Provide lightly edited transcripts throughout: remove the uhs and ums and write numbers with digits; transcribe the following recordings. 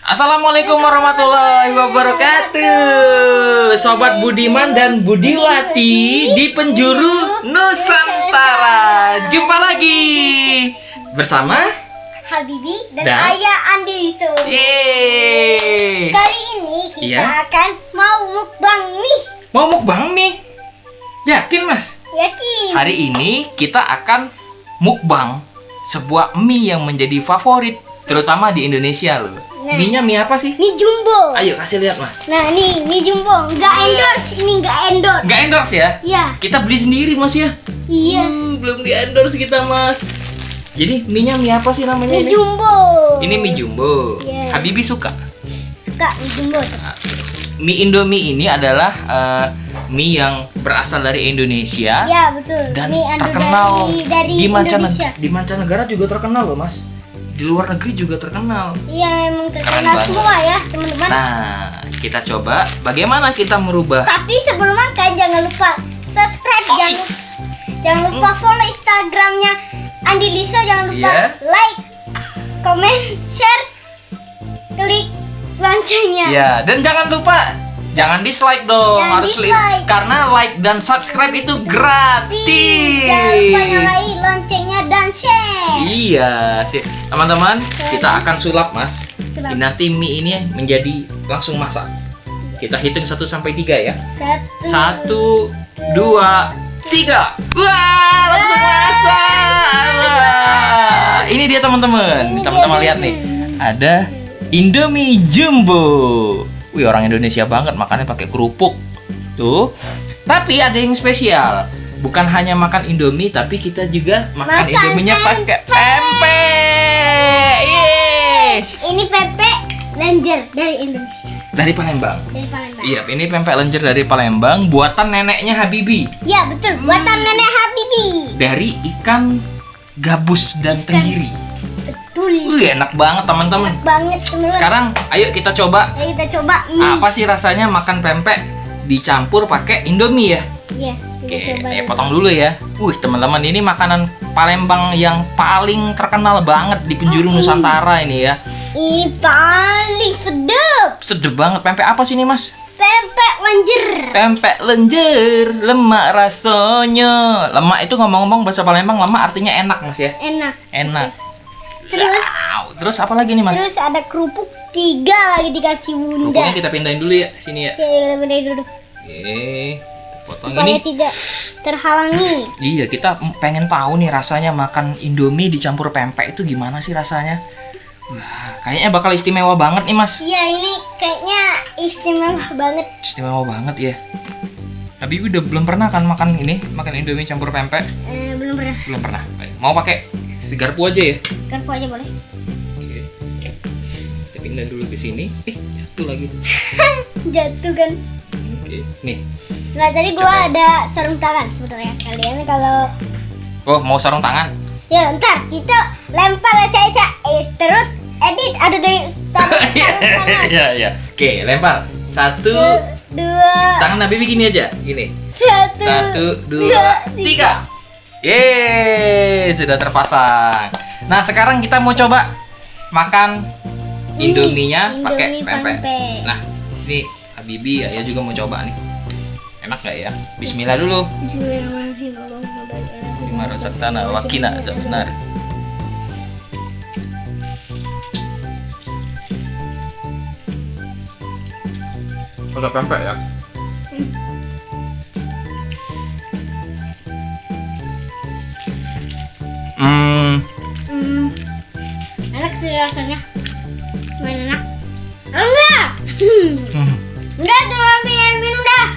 Assalamualaikum warahmatullahi wabarakatuh, Sobat Budiman dan Budiwati di penjuru Nusantara. Jumpa lagi bersama Habibi dan Dan? Ayah Andi. Yeay. Kali ini kita Iya. akan mau mukbang mie. Mau mukbang mie? Yakin mas? Yakin? Hari ini kita akan mukbang sebuah mie yang menjadi favorit, terutama di Indonesia loh. Nah. Mie-nya mie apa sih? Mie jumbo. Ayo kasih lihat mas. Nah nih mie jumbo. Nggak endorse, ini nggak endorse. Nggak endorse ya? Iya. Kita beli sendiri mas ya? Iya. Belum di endorse kita mas. Jadi mie-nya mie apa sih namanya? Mie nih? jumbo. Ini mie jumbo. Iya. Habibi suka. Suka mie jumbo. Mie Indomie ini adalah mie yang berasal dari Indonesia Iya betul. dan Mie anu terkenal dari di Indonesia. di mancanegara juga terkenal loh mas. Di luar negeri juga terkenal. Iya memang Keren terkenal banget. semua ya teman-teman. Nah, kita coba bagaimana kita merubah. Tapi sebelum makan jangan lupa subscribe, jangan lupa follow Instagramnya Andi Lisa, jangan lupa Iya. like, comment, share, klik loncengnya. Ya, dan jangan lupa jangan dislike dong, Jangan harus dislike. karena like dan subscribe itu gratis. Jangan lupa nyalain loncengnya dan share. Iya, sih. Teman-teman, kita akan sulap, Mas. Sulap. Nanti mie ini menjadi langsung masak. Kita hitung 1 sampai 3 ya. 1, 2, 3. Wah, langsung masak. Wah. Ini dia teman-teman. Ini Teman-teman dia lihat nih. nih. Ada Indomie Jumbo. Wih, orang Indonesia banget makannya pakai kerupuk. Tuh. Tapi ada yang spesial. Bukan hanya makan Indomie, tapi kita juga makan Makan Indominya pakai pempek. Yeay. Ini pempek lenjer dari Indonesia, Dari Palembang. dari Palembang. Iya, ini pempek lenjer dari Palembang, buatan neneknya Habibi. Ya betul, buatan nenek Habibi. Dari ikan gabus dan Ikan. tenggiri. Betul. Wih, enak banget teman-teman. Enak banget teman-teman. Sekarang, ayo kita coba. Ayo kita coba mie. Apa sih rasanya makan pempek dicampur pakai Indomie ya? Iya, Oke, kita coba. saya potong dulu ya. Wih, teman-teman, ini makanan Palembang yang paling terkenal banget di penjuru Nusantara ini ya. Ini paling sedap. Sedep banget. Pempek apa sih ini, Mas? Pempek lenjer. Pempek lenjer, lemak rasanya. Lemak itu ngomong-ngomong bahasa Palembang, lemak artinya enak, Mas ya. Enak. Enak. Terus? Wow. Terus apa lagi nih, Mas? Terus ada kerupuk 3 lagi dikasih bunda. Kerupuknya kita pindahin dulu ya, sini ya. Oke, kita pindahin dulu Oke. Potong supaya ini. tidak terhalangi. Iya, kita pengen tahu nih rasanya makan Indomie dicampur pempek itu gimana sih rasanya? Wah, kayaknya bakal istimewa banget nih, Mas. Iya, ini kayaknya istimewa banget. Istimewa banget ya. Habibie udah belum pernah kan makan Indomie campur pempek? Belum pernah. Belum pernah. Baik. Mau pakai garpu aja ya? Garpu aja boleh. Oke. Kita pindah dulu ke sini. Jatuh lagi. Jatuh kan. Oke, nih. Nah, tadi gua ada sarung tangan sebenarnya. Kalian kalau Oh, mau sarung tangan? ya ntar kita lempar aja. Terus edit ada dari sarung tangan. Iya, iya. Oke, lempar. 1, 2, tangan Habibie gini aja, gini. 1, 1, 2, 3. Yeay, sudah terpasang. Nah, sekarang kita mau coba makan Indominya pakai Indomie pempek. pempek. Nah, ini Habibie, Ayah juga mau coba nih. Enak gak ya? Bismillah dulu. Bima razaqtana wa qina adzabannar. Pakai pempek ya. Enak sih rasanya. Main enak. Enggak. Udah coba minum dah.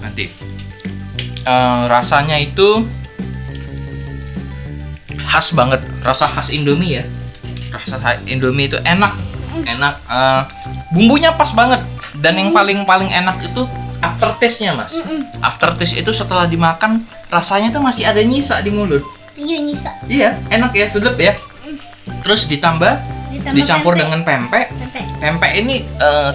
Nanti rasanya itu khas banget, rasa khas Indomie ya. Rasa khas Indomie itu enak, bumbunya pas banget. Dan yang paling enak itu aftertaste-nya, Mas. Aftertaste itu setelah dimakan rasanya tuh masih ada nyisa di mulut. Iya nyisa. Iya, enak ya, sedep ya. Terus dicampur pempek. dengan pempek. Pempek. Pempek ini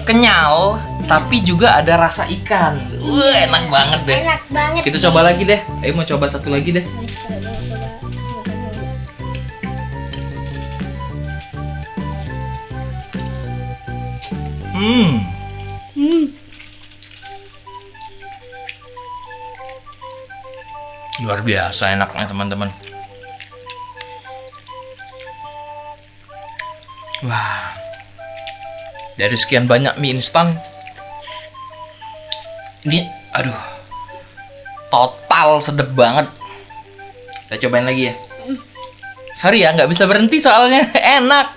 kenyal, tapi juga ada rasa ikan. Wah, enak banget deh. Enak banget. Kita coba lagi deh. Ayo mau coba satu lagi deh. Luar biasa enaknya teman-teman. Wah, dari sekian banyak mie instan, ini aduh, total sedep banget. Kita cobain lagi ya. Sorry ya, nggak bisa berhenti soalnya enak.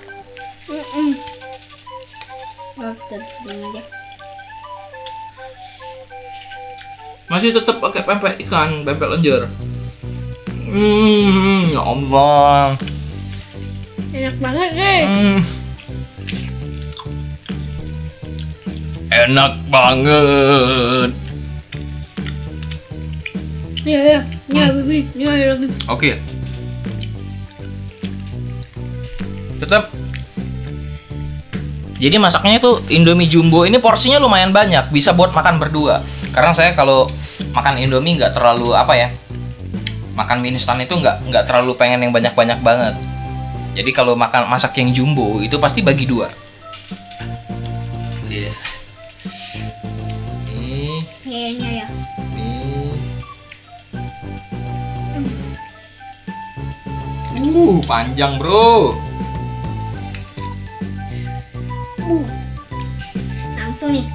Masih tetap pakai pempek ikan, pempek lenjer. Ya Allah. Enak banget deh. Enak banget. Iya, Bibi. Iya, lagi. Oke. Tetap. Jadi masaknya itu Indomie Jumbo ini porsinya lumayan banyak, bisa buat makan berdua. Karena saya kalau makan Indomie nggak terlalu apa ya, makan mie instan itu nggak terlalu pengen yang banyak-banyak banget. Jadi kalau masak yang jumbo itu pasti bagi dua. Iya. Nih. Kayaknya ya. Nih. Panjang bro. Langsung nih.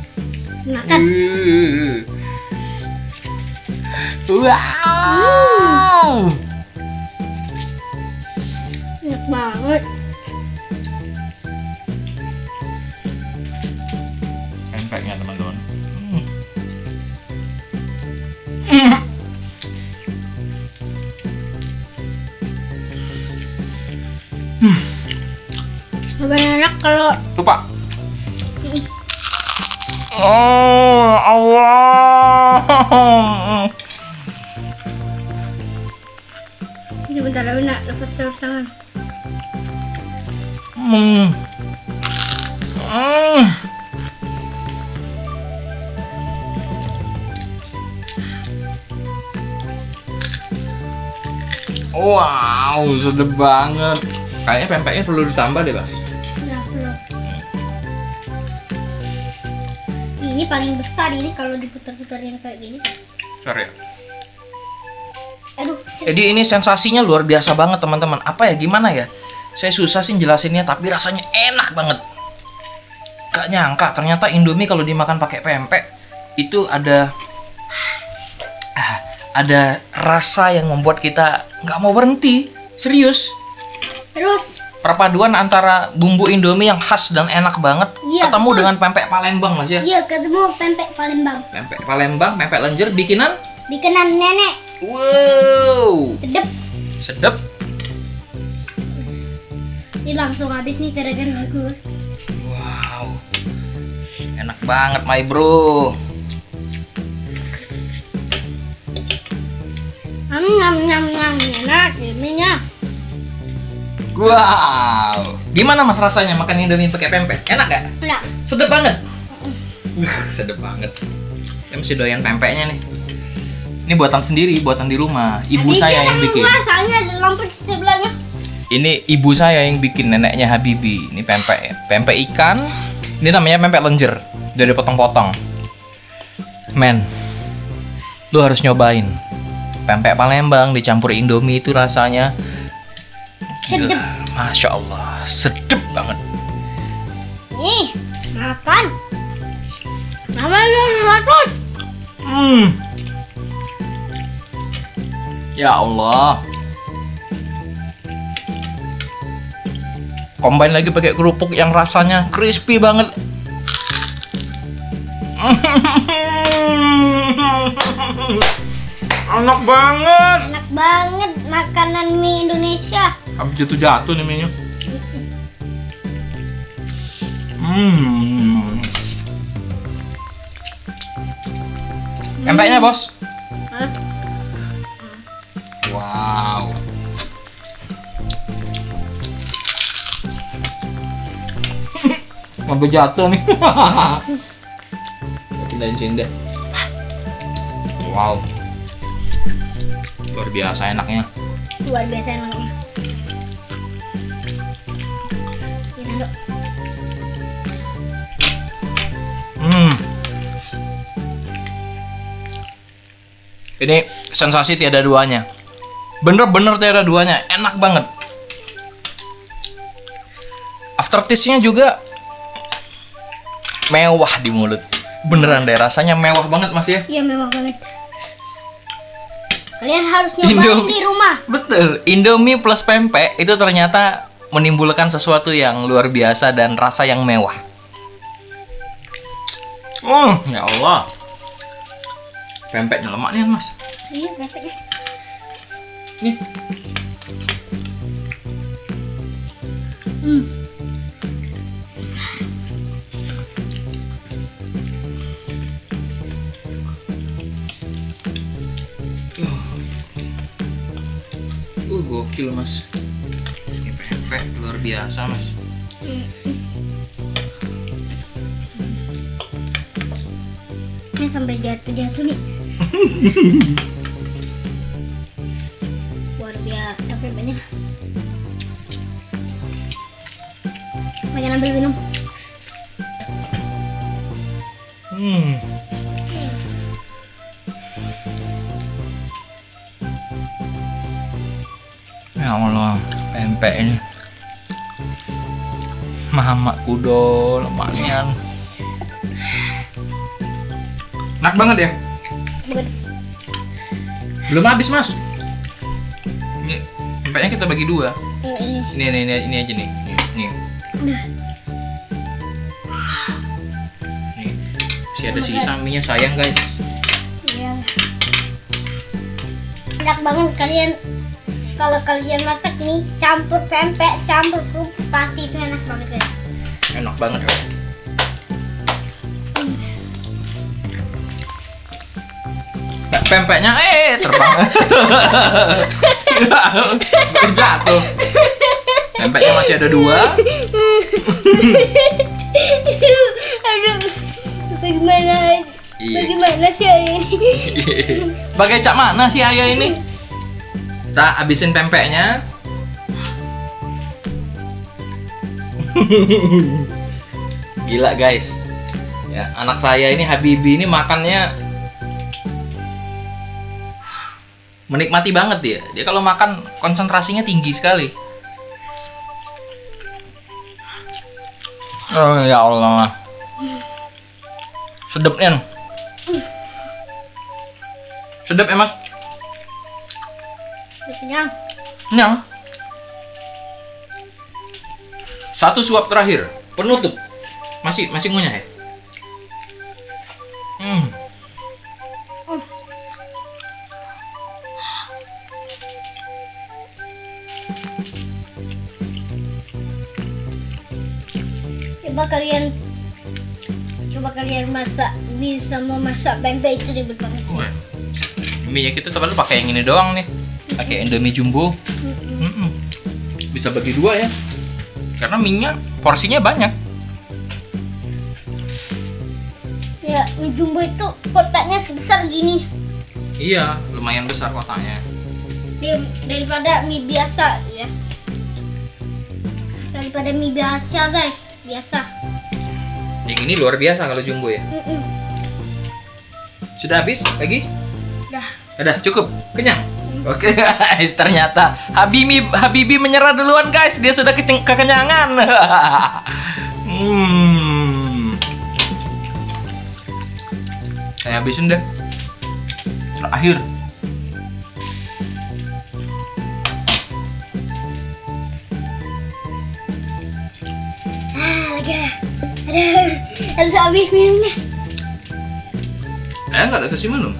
Makan. Wow. Enak banget. Pempeknya teman-teman. Lebih enak kalau Lupa. Oh Allah. ini bentar lagi nak dapat telur tangan. Wow, sedap banget. Kayaknya pempeknya perlu ditambah deh, Bang. Nah, telur. Ini paling besar ini kalau diputar-putarin kayak gini. Sorry. Aduh. Jadi ini sensasinya luar biasa banget teman-teman. Apa ya, gimana ya? Saya susah sih jelasinnya, tapi rasanya enak banget. Gak nyangka ternyata Indomie kalau dimakan pakai pempek itu ada rasa yang membuat kita nggak mau berhenti. Serius. Terus Perpaduan antara bumbu Indomie yang khas dan enak banget Iya, ketemu betul. dengan pempek Palembang, Mas ya. iya ketemu pempek Palembang. Pempek Palembang, pempek lenjer bikinan. Bikinan nenek. Wow. Sedep. Sedap. Ini langsung habis nih gara-gara aku. Wow. Enak banget, my bro. Enak ininya. Wow. Gimana Mas rasanya makan Indomie pakai pempek? Enak gak? Enak. Sedap banget. Sedap banget. Saya mesti doyan pempeknya nih. Ini buatan sendiri, buatan di rumah. Ibu saya yang bikin. Soalnya ada lampu di sebelahnya. Ini ibu saya yang bikin, neneknya Habibi. Ini pempek, pempek ikan. Ini namanya pempek lenjer. Udah dipotong-potong. Men, lu harus nyobain. Pempek Palembang dicampur Indomie itu rasanya gila. Sedep. Masya Allah, sedep banget. Nih, makan. Namanya 100. Ya Allah. Combine lagi pakai kerupuk yang rasanya crispy banget. Enak banget. Enak banget makanan mie Indonesia. Habis jatuh-jatuh nih mie-nya. Pempeknya, Bos. Hah? Wow. Sampai jatuh nih. Pindahin sini deh. Wow. Luar biasa enaknya. Luar biasa enaknya. Ini dok. Ini sensasi tiada duanya. Bener-bener tiada duanya, enak banget. Aftertaste-nya juga mewah di mulut. Beneran deh, rasanya mewah banget Mas ya. Iya, mewah banget. Kalian harus nyobain di rumah. Betul, Indomie plus pempek itu ternyata menimbulkan sesuatu yang luar biasa dan rasa yang mewah. Ya Allah. Pempeknya lemak nih Mas. Iya, pempeknya. Nih. Gokil Mas. Ini pempek luar biasa Mas. Ini sampai jatuh nih. Luar biasa pempeknya. Pengen ambil minum. Ya Allah, pempek ini. Mamak kudo, lemaknya. Enak banget ya? Belum habis Mas. Ini pempeknya kita bagi dua. Ini aja nih. Nih. Nih. Masih ada sisa mie-nya, sayang guys. Iya. Enak banget kalian. Kalau kalian masak mie campur pempek, campur kerupuk, pasti itu enak banget ya. Enak banget ya. Pempeknya terbang. Jatuh. Pempeknya masih ada dua. Aduh, bagaimana? Iya. Bagaimana sih ayah ini? Bagai cak mana sih ayah ini? Kita habisin pempeknya. Gila guys. Ya, anak saya ini Habibi ini makannya menikmati banget dia. Dia kalau makan konsentrasinya tinggi sekali. Oh ya Allah. Sedap nih. Sedap ya Mas? Kenyang. Kenyang. Satu suap terakhir, penutup. Masih ngunyah ya? Coba kalian bisa memasak pempek itu ribet banget. Mie kita terlalu pakai yang ini doang nih, pakai Indomie jumbo. Bisa bagi dua ya, karena mie-nya porsinya banyak. Ya, mie jumbo itu kotaknya sebesar gini. Iya, lumayan besar kotaknya. Daripada mie biasa ya. Daripada mie biasa guys, biasa. Yang ini luar biasa kalau jumbo ya. Sudah habis lagi? Udah cukup, kenyang. Oke guys, ternyata Habibi menyerah duluan guys. Dia sudah kekenyangan. Saya habisin deh. Terakhir. Harus habis minumnya. Nggak ada kasih minum.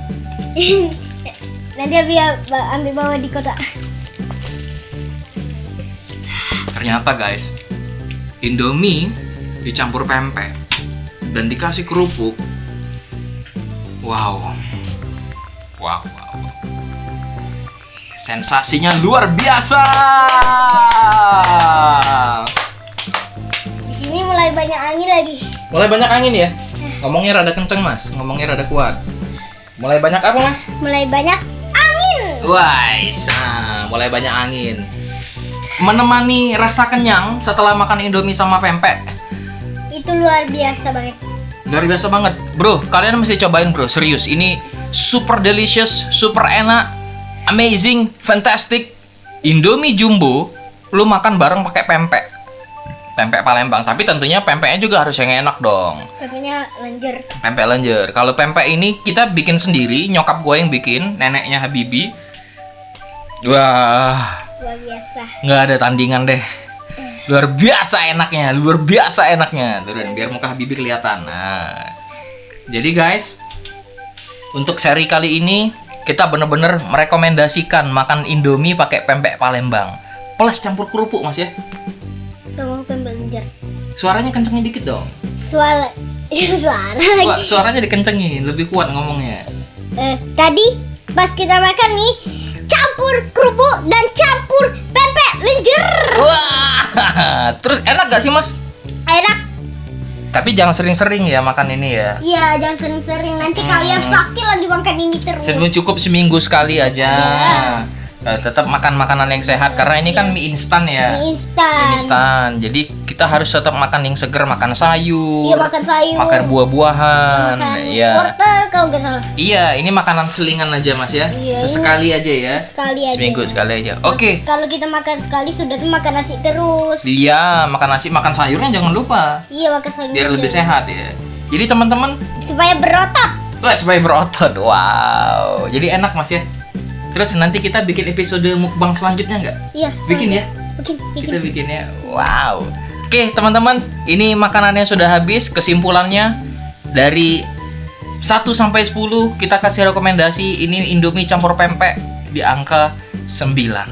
Nanti biar ambil bawa di kotak. Ternyata guys, Indomie dicampur pempek dan dikasih kerupuk. Wow. Sensasinya luar biasa. Di sini mulai banyak angin lagi. Mulai banyak angin ya? Ngomongnya rada kenceng Mas, ngomongnya rada kuat. Mulai banyak apa Mas? Mulai banyak angin. Mulai banyak angin. Menemani rasa kenyang setelah makan Indomie sama pempek. Itu luar biasa banget. Luar biasa banget, bro. Kalian mesti cobain bro, serius. Ini super delicious, super enak, amazing, fantastic. Indomie Jumbo, lu makan bareng pakai pempek. Pempek Palembang, tapi tentunya pempeknya juga harus yang enak dong. Pempeknya lenjer. Pempek lenjer. Kalau pempek ini kita bikin sendiri, nyokap gue yang bikin, neneknya Habibi. Wah, Luar biasa. nggak ada tandingan deh. Luar biasa enaknya, luar biasa enaknya. Turun biar muka Habibi kelihatan. Nah, jadi guys, untuk seri kali ini kita bener-bener merekomendasikan makan Indomie pakai pempek Palembang plus campur kerupuk, Mas ya. Sama pempek lenjer. Suaranya kencengin dikit dong. Suara lagi. Suaranya dikencengin, lebih kuat ngomongnya. Tadi pas kita makan nih, campur kerupuk dan campur pempek lenjer. Wah, terus enak gak sih, Mas? Enak. Tapi jangan sering-sering ya makan ini ya. Iya, jangan sering-sering. Nanti kalian sakit lagi makan ini terus. Sebelum cukup seminggu sekali aja. Tetap makan makanan yang sehat karena ini kan mie instan ya. Mie instan. Mie instan. Jadi kita harus tetap makan yang seger, makan sayur. Iya, makan sayur. Makan buah-buahan. Makan Iya. wortel kalau nggak salah. Iya, ini makanan selingan aja, Mas ya. Iya, Sesekali aja ya. Sekali aja. Seminggu sekali aja. Oke. Kalau kita makan sekali sudah tuh makan nasi terus. Iya, makan nasi, makan sayurnya jangan lupa. Iya, makan sayur. Biar lebih aja. sehat ya. Jadi teman-teman, Supaya berotot. wah, supaya berotot. Wow. Jadi enak, Mas ya. Terus nanti kita bikin episode mukbang selanjutnya nggak? Iya. Bikin ya? Bikin. Kita bikinnya. Wow. Oke, teman-teman, ini makanannya sudah habis. Kesimpulannya dari 1 sampai 10 kita kasih rekomendasi ini Indomie campur pempek di angka 9.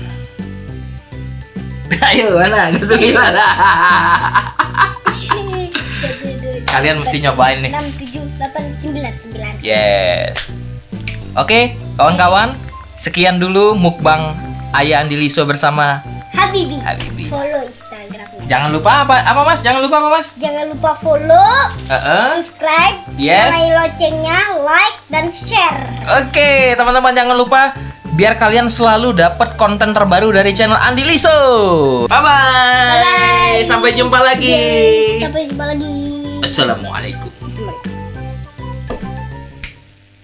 Ayo, mana? Ke 9. Kalian mesti nyobain nih. 6, 7, 8, 9. Yes. Oke, kawan-kawan, sekian dulu mukbang Ayah Andi Liso bersama Habibi. Habibi. Follow Instagramnya. Jangan lupa apa Mas? Jangan lupa apa, Mas? Jangan lupa follow, Heeh. subscribe, Yes. nyalain loncengnya, like dan share. Oke, teman-teman jangan lupa biar kalian selalu dapat konten terbaru dari channel Andi Liso. Bye-bye. Bye-bye. Sampai jumpa lagi. Sampai jumpa lagi. Assalamualaikum.